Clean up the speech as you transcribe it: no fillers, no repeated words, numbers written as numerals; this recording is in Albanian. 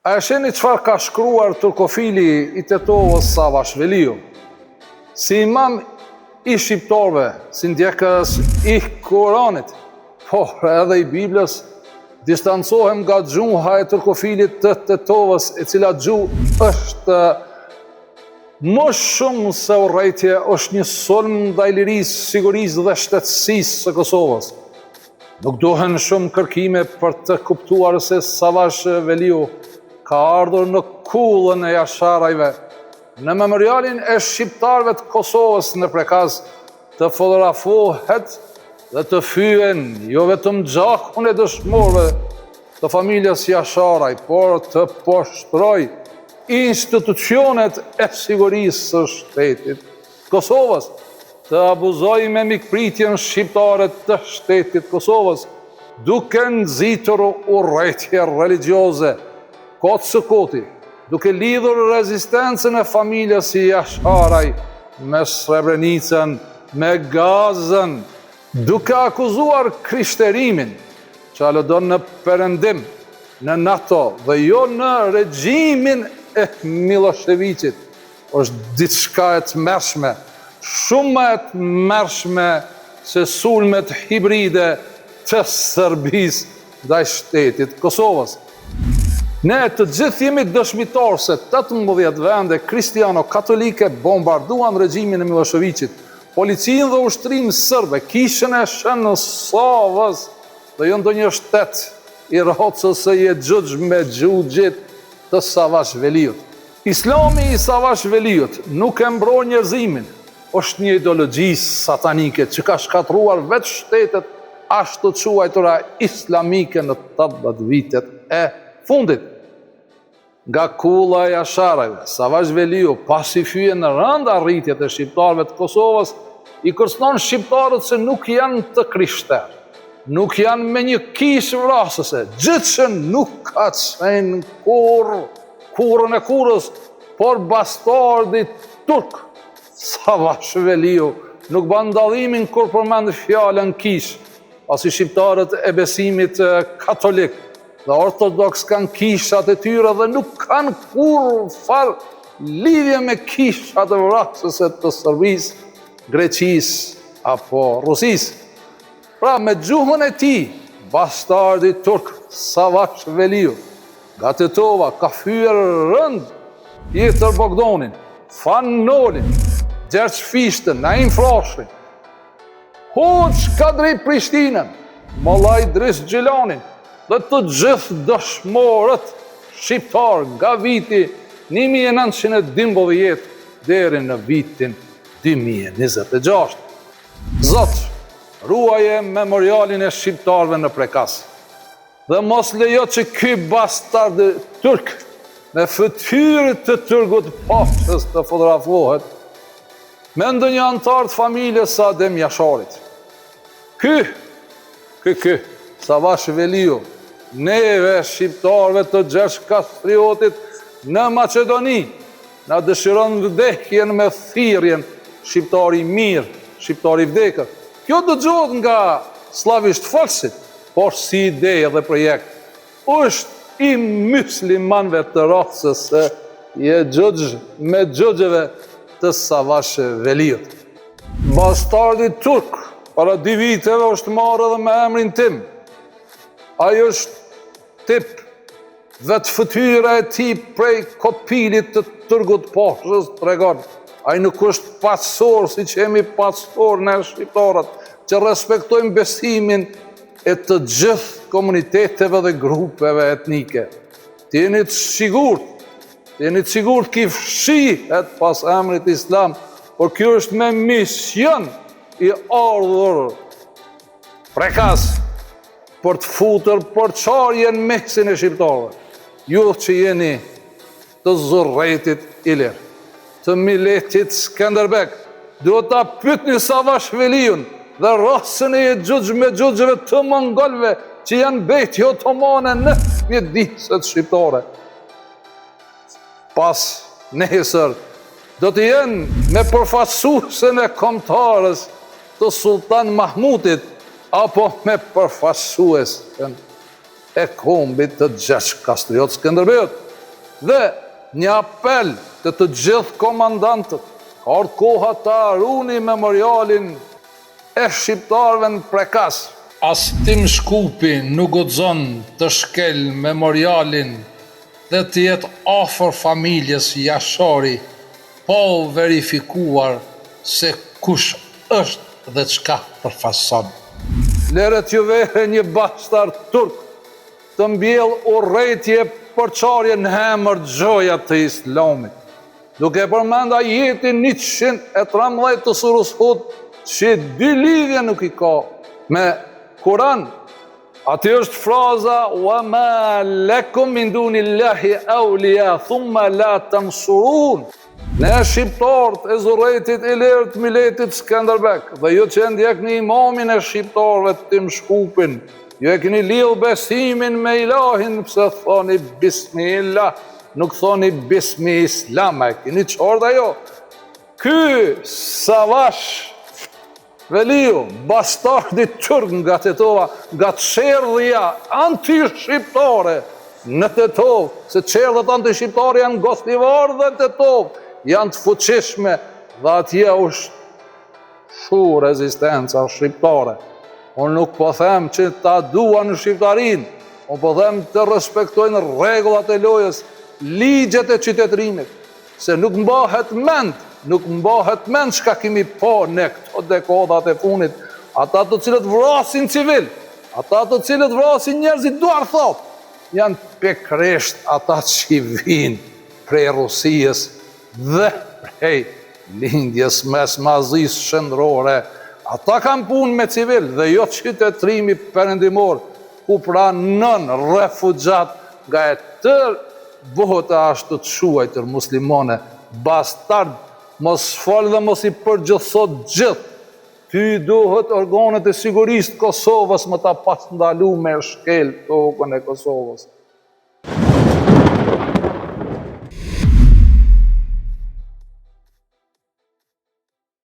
A e sheni çfarë ka shkruar turkofili i Tetovës Savash Veliu? Si imam i shqiptarëve, si ndjekës i Kuranit, por edhe i Biblës, distancohem nga gjuha e turkofilit të Tetovës, e cila gjuhë është më shumë se urrejtje, është një sulm ndaj lirisë, sigurisë dhe shtetësisë së Kosovës. Nuk duhen shumë kërkime për të kuptuar se Savash Veliu ka ardhur në kullën e jasharajve, në memorialin e shqiptarëve të Kosovës në Prekaz, të fotografohet dhe të fyen jo vetëm gjakun e dëshmorëve të familjes Jasharaj, por të poshtroj institucionet e sigurisë së shtetit Kosovës, të abuzoj me mikpritjen shqiptare të shtetit Kosovës, duke nxitur urrëtie religjioze kotë së koti, duke lidhur rezistencën e familjes Jasharaj me Srebrenicën, me Gazën, duke akuzuar krishterimin, që alëdon në perëndim, në NATO dhe jo në regjimin e Miloševićit, është diçka e tmerrshme, shumë e tmerrshme se sulmet hibride të Serbisë ndaj shtetit Kosovës. Ne të gjithë jemi dëshmitar se 18 vende kristiano-katolike bombarduan regjimin e Miloševićit, policinë dhe ushtrinë sërbe, kishën e Shënësavës dhe jo ndonjë shtet i Rocës së Jexhuxh me xhuxhit të Savash Veliut. Islami i Savash Veliut nuk e mbron njerëzimin, është një ideologji satanike që ka shkatruar vetë shtetet ashtu quajtura islamike në 80 vitet e fundit. Nga kulla e jasharajve, Savash Veliu, pasi fyje në rënd arritjet e shqiptarëve të Kosovës, i kërcënon shqiptarët se nuk janë të krishterë, nuk janë me një kishë vrasëse, gjithë që nuk ka qenë kurrën e kurrës, por bastardi turk, Savash Veliu, nuk ban dallimin kur përmend fjalën kishë, pasi shqiptarët e besimit katolik dhe ortodoks kanë kishat e tyre dhe nuk kanë kur farë lidhje me kishat e vrasëse të Serbisë, Greqisë apo Rusisë. Pra me gjuhën e tij, bastardi turk Savash Veliu nga Tetova ka fyer rënd Pjetër Bogdonin, Fan Nolin, Gjergj Fishtën, Naim Frashën, Hoxh Kadri Prishtinën, Mollaj Dris Gjilanin dhe të gjithë dëshmorët shqiptar nga viti 1912 deri në vitin 2026. Zot, ruaje memorialin e shqiptarëve në Prekaz dhe mos lejo që ky bastard turk me fytyrë të Turgut Pashës të fotografohet me ndonjë antar të familjes së Adem Jasharit. Ky Savash Veliu, neve shqiptarëve të Gjergj Kastriotit në Maqedoni, na dëshiron vdekjen me thirrjen shqiptari i mirë, shqiptari i vdekër. Kjo dëgjohet nga slavisht folësit, por si ide dhe projekt është i muslimanëve të racës së Jexhuxh me xhuxheve të Savash Veliut. Bastardi turk para 2 viteve është marrë edhe me emrin tim. Ai është tip vetë fytyra e tij prej kopilit të Turgut Pashës tregon. Ai nuk është pastor siç jemi pastor ne shqiptarët, që respektojmë besimin e të gjithë komuniteteve dhe grupeve etnike. Jeni të sigurt që fshihet pas emrit Islam, por kjo është me mision i ardhur Prekaz për të futur porçarje në mesin e shqiptarëve. Ju që jeni të Zurrëtit Ilir, të Miletit Skënderbeg, duhet ta pyetni Savash Veliun dhe racën e Jexhuxh me xhuxheve të mongolëve që janë beti otomane në mjediset shqiptare. Pas nesër do të jenë me përfaqësuesen e kombëtarës të Sultan Mahmutit apo me përfaqësuesen e kombit të Gjergj Kastriot Skënderbeut. Dhe një apel të gjithë komandantët, ka ardhur koha ta runi memorialin e shqiptarëve në Prekas. As Tim Shkupi nuk guxon të shkel memorialin dhe të jetë afër familjes Jashari, pa u verifikuar se kush është dhe çka përfason. Leret ju vere një bashtar turk të mbjell urrëtie për çarje në hemër gjoja të Islamit, duke përmenda jetin 113 të surës Hud, që 2 lidhje nuk i ka me Kur'an. Aty është fraza wa ma lakum min dunillahi awliya thumma la tansurun. Ne shqiptarët e Zurrëtit Ilir Miletit Skënderbek dhe ju që ndjekni imamin e shqiptarëve Tim Shkupin, ju e keni lidhë besimin me ilahin pëse thoni bismillah, nuk thoni bismi islam, e keni qorda jo. Ky Savash Veliu, bastardi turk nga Tetova, nga çerdhja anti-shqiptare në Tetov, se çerdhat anti-shqiptare janë Gostivar dhe Tetov, janë të fuqishme dhe atje është shu rezistenca shqiptare. Unë nuk po them që ta duan në shqiptarin, unë po them të respektojnë rregullat e lojës, ligjet e qytetërimit, se nuk mbahet mend çka kemi po në këto dekodat e funit, ata të cilët vrasin civil, ata të cilët vrasin njerëzit duar thot, janë pikërisht ata që vinë prej Rusijës dhe prej lindjes mes mazis shëndrore. Ata kanë punë me civil dhe jo qytetërimi perëndimor, ku pranon refugjat nga e tërë bota ashtu të shuajtër muslimane, bastard, mos fal dhe mos i përgjithsot gjithë. Ty duhet organet e sigurisë të Kosovës më ta pas ndalu me shkel tokën e Kosovës.